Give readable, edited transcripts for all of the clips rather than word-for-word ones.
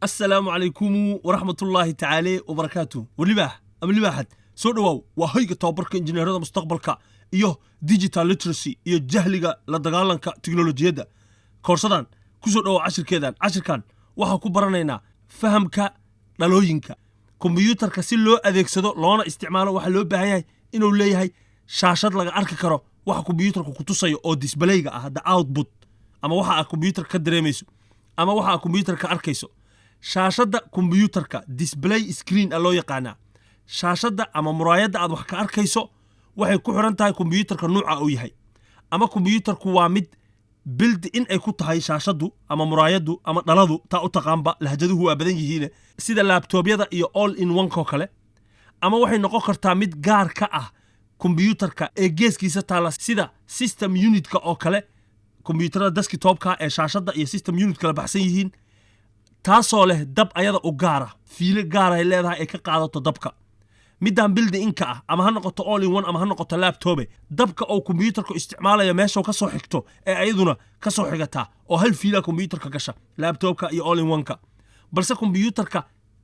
السلام عليكم ورحمة الله تعالى وبركاته واللباح أم اللباحد سو دواو وهيك توبرك انجينيرada mustaqbalka iyo digital literacy iyo jahliga la dagaalanka tiknoolajiyada koorsadan ku soo dhaw cashirkan waxa ku baranaynaa fahamka dhalooyinka kombiyuutarka si loo adeegsado loona isticmaalo waxa loo baahan yahay inuu leeyahay shaashad laga arki karo waxa kombiyuutarku ku tusayo oo display-ga ah the output ama waxa aad kombiyuutarka ka dareemayso ama waxa aad kombiyuutarka arkayso shaashada kombiyuutarka display screen loo yaqaana shaashada ama muraayada aad wax ka arkayso waxay ku xiran tahay kombiyuutarka nooca uu yahay ama kombiyuutarku waa mid build in ay ku tahay shaashadu ama muraayadu ama dhaladu taa u taqaanba lahjaduhu waa badan yihiin sida laptopyada iyo all in one ko kale ama waxay noqon kartaa mid gaar ka ah kombiyuutarka ee geeskiisa taala sida system unit-ka oo kale kombiyuutarada desktop-ka ee shaashada iyo system unit kala baxsan yihiin taasoo leh dab ayada u gaara fiilo gaar ay leedahay ay ka qaadato dabka midaan build-in-ka ah ama ha noqoto all in one ama ha noqoto laptop dabka oo kombiyuutarku isticmaalayo meesha ka soo xigto ee ayaduna ka soo xigata oo hal fiila kombiyuutarka gasha laptopka iyo all in one-ka balse kombiyuutarka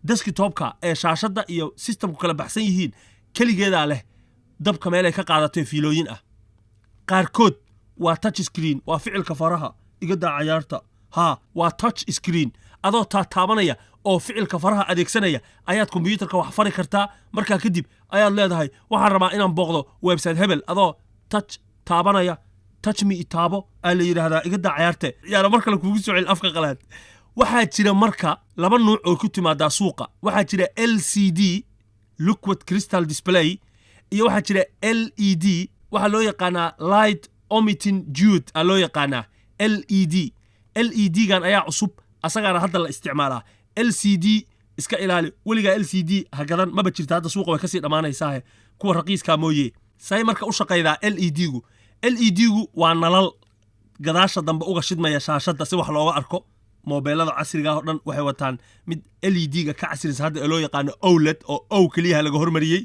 desktop-ka ee shaashada iyo systemku kala baxsan yihiin kaligeeda leh dabka meel ay ka qaadato fiilooyin ah qaarkood waa touch screen waa ficilka faraha iga daacayaarta waa touch screen adoo taabanaya oo ficilka faraha adeegsanaya ayaad kombiyuutarka wax fari kartaa markaa kadib ayaad leedahay waxaan rabaa inaan booqdo website hebel adoo touch taabanaya touch me taabo la yiraahdaa iga daacayaarte yaana marka la kugu soo celin afka qalaad waxaa jira marka laba nooc oo ku timaada suuqa waxaa jira LCD liquid crystal display iyo waxaa jira LED waxa loo yaqaanaa light emitting diode loo yaqaanaa LED gan ayaa cusub asagana hadda la isticmaalaa LCD iska ilaali waliga LCD hagadan ma jirta hadda suuqa way ka sii dhamaanaysaa kuwa raqiiska mooyee say marka u shaqaydaa LED-gu waa nalal gadaasha dambe uga shidmaya shaashada si wax looga arko mobilada casriga ah oo dhan waxay wataan mid LED-ga ka casrisan hadda loo yaqaan OLED oo ow kaliya laga hormariyay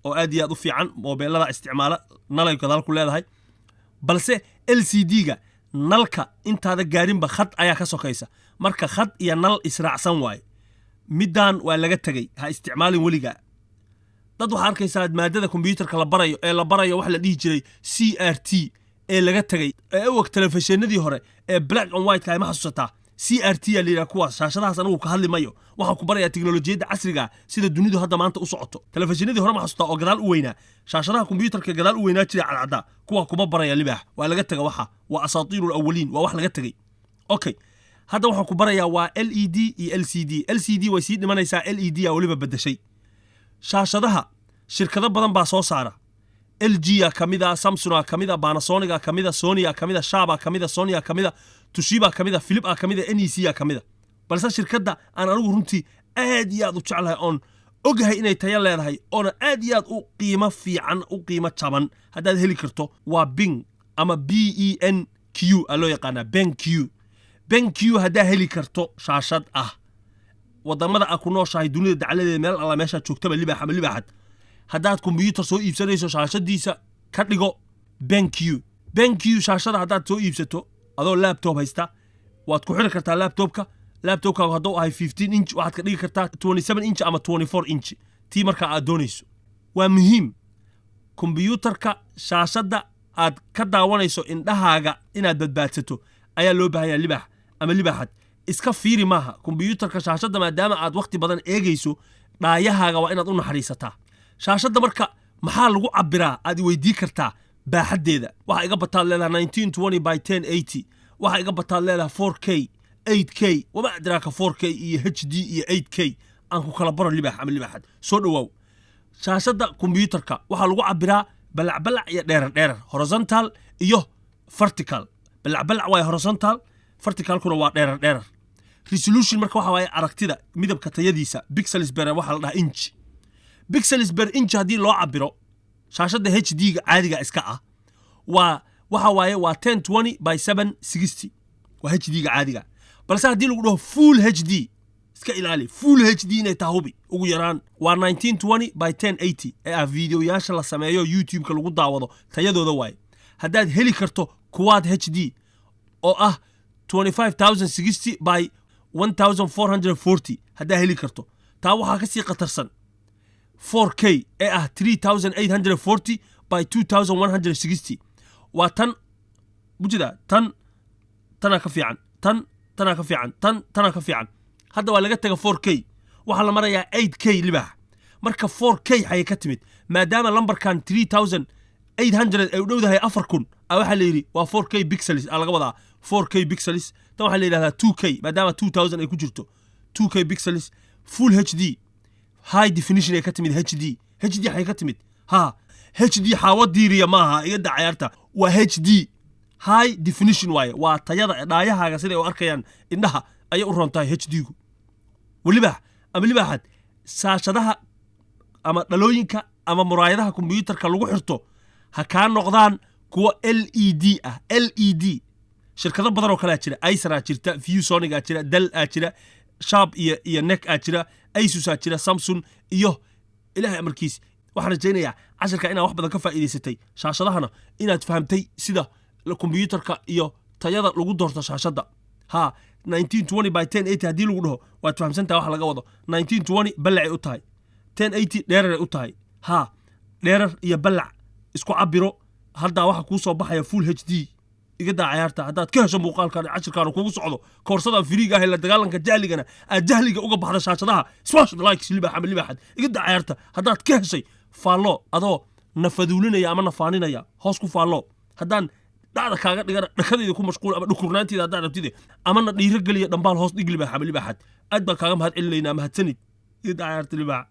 oo aad iyo aad u fiican mobilada isticmaala nalay gadaal ku leedahay balse LCD-ga nalka intaada gaarinba khad ayaa ka sokaysa marka khad iyo nal israacsan waay midaan waa laga tagay ha isticmaalin waliga dad waxa arkaysaa maadada kombiyuutarka la barayo wax la dhihi jiray CRT ee laga tagay ee waqti telefishinadii hore ee black and white ka ma xasuusataa CRT ya leeyahay kuwa shaashadahaas anigu ka hadli mayo waxa ku baraya tiknoolajiyada casriga sida dunidu hadda maanta u socoto telefishinadii hore ma xasuusta oo gadaal u weynaa shaashadaha kombiyuutarka gadaal u weynaa jiray cadcada kuwa kuma baraya libaax waa laga taga waxa waa asaatiirul awwaliin waa wax laga tagay okay hadda waxa ku baraya waa LED iyo LCD way sii dhimanaysaa LED ya waliba bedeshay shaashadaha shirkado badan baa soo saara LG ya kamida Samsung kamida Panasonic kamida Sony kamida Sharp kamida Sony kamida Toshiba kamida Philips kamida NEC kamida balse shirkadda aan anigu runtii aad iyo aad u jeclahay on ogahay inay tayo leedahay oo aad iyo aad u qiimo fiican u qiimo jaban hadaad heli karto waa Bing ama BENQ loo yaqaana BenQ hadaa heli karto shaashad ah wadamada ku nooshahay dunida dacaladeeda meel alla meesha joogtaba libaaxad hadaad kombiyuutar soo iibsanayso shaashadiisa ka dhigo BenQ shaashada hadaad soo iibsato adoo laptop haysta waad ku xiri kartaa laptopka haduu ahay 15 inch waxaad ka dhigi kartaa 27 inch ama 24 inch tii marka aad doonayso waa muhiim kombiyuutarka shaashada aad ka daawanayso indhahaaga inaad badbaadsato ayaa loo baahan yahay libaax ama libaaxad iska fiiri maaha kombiyuutarka shaashada maadaama aad waqti badan eegayso dhaayahaaga waa inaad u naxariisataa shaashada marka maxaa lagu cabiraa aad weydii kartaa baaxadeeda waxa iga bataad leedahay 1920 by 1080 waxa iga bataad leedahay 4K 8K waba adraaka 4K iyo HD iyo 8K aan ku kala baro libaax ama libaaxad soo dhawaaw shaashada kombiyuutarka waxa lagu cabiraa balacbalac iyo dheerar horizontal iyo vertical balacbalac waa horizontal vertical kuna waa dheerar resolution marka waxa waaye aragtida midabka tayadiisa pixels per waxa la dhahaa inch pixels per inch hadii loo cabiro shaashada HD-ga caadiga iska ah waxa waaye waa 1020 by 760 waa HD-ga caadiga balse hadii lagu dhaho full HD iska ilaali full HD inay tahubi ugu yaraan waa 1920 by 1080 ee videoyaasha la sameeyo YouTube-ka lagu daawado tayadooda waay hadaad heli karto quad HD oo ah 25060 by 1440 haddaa heli karto taa waxaa ka sii qatarsan 4K ee ah 3840 by 2160 waa tan bujida tana ka fiican tana ka fiican tana ka fiican hadda waa laga taga 4K waxa la marayaa 8K libaax marka 4K xay ka timid maadaama lambarkan 3800 ay u dhowdahay 4000 waxa la yiri waa 4K pixels laga wadaa 4K pixels tan waxa la yiraahdaa 2K maadaama 2000 ay ku jirto 2K pixels full HD high definition ay ka timid HD xay ka timid HD xawadiriya maaha iga dacayaarta waa HD high definition waaye waa tayada dhaayahaaga sida ay arkayaan indhaha ay u roontahay HD-gu waliba ama libaaxad saashadaha ama dhalooyinka ama muraayadaha kombiyuutarka lagu xirto ha ka noqdaan kuwa LED LED shirkado badan oo kala jira Acer jirta ViewSonic jira Dell jira Sharp iyo NEC jira Asus jira Samsung iyo ilaahay amarkiis waxaan rajaynayaa casharka inaad wax badan ka faa'iideysatay shaashadahana inaad fahamtay sida kombiyuutarka iyo tayada lagu doorto shaashada 1920 by 1080 hadii lagu dhaho waad fahamsantahay wax laga wado 1920 balac u tahay 1080 dheerar u tahay dheerar iyo balac isku cabiro hadda waxa ku soo baxaya full HD iga dacayaarta hadaad ka hesho muuqaalkan casharkan kugu socdo koorsada firiiga ah ee la dagaalanka jahligana aad jahliga uga baxda shaashadaha smash the likes libaaxad iga dacayaarta hadaad ka heshay fallo adoo nafaduulinaya ama nafaaninaya hoos ku fallo hadaan dhacda kaaga dhigana dhakadayda ku mashquul ama dhukurnaantiida hadaan rabtide ama na dhiiro galiya dhambaal hoos dhig libaaxad aad baan kaaga mahad celinayna mahadsanid iga dacayaarta libaax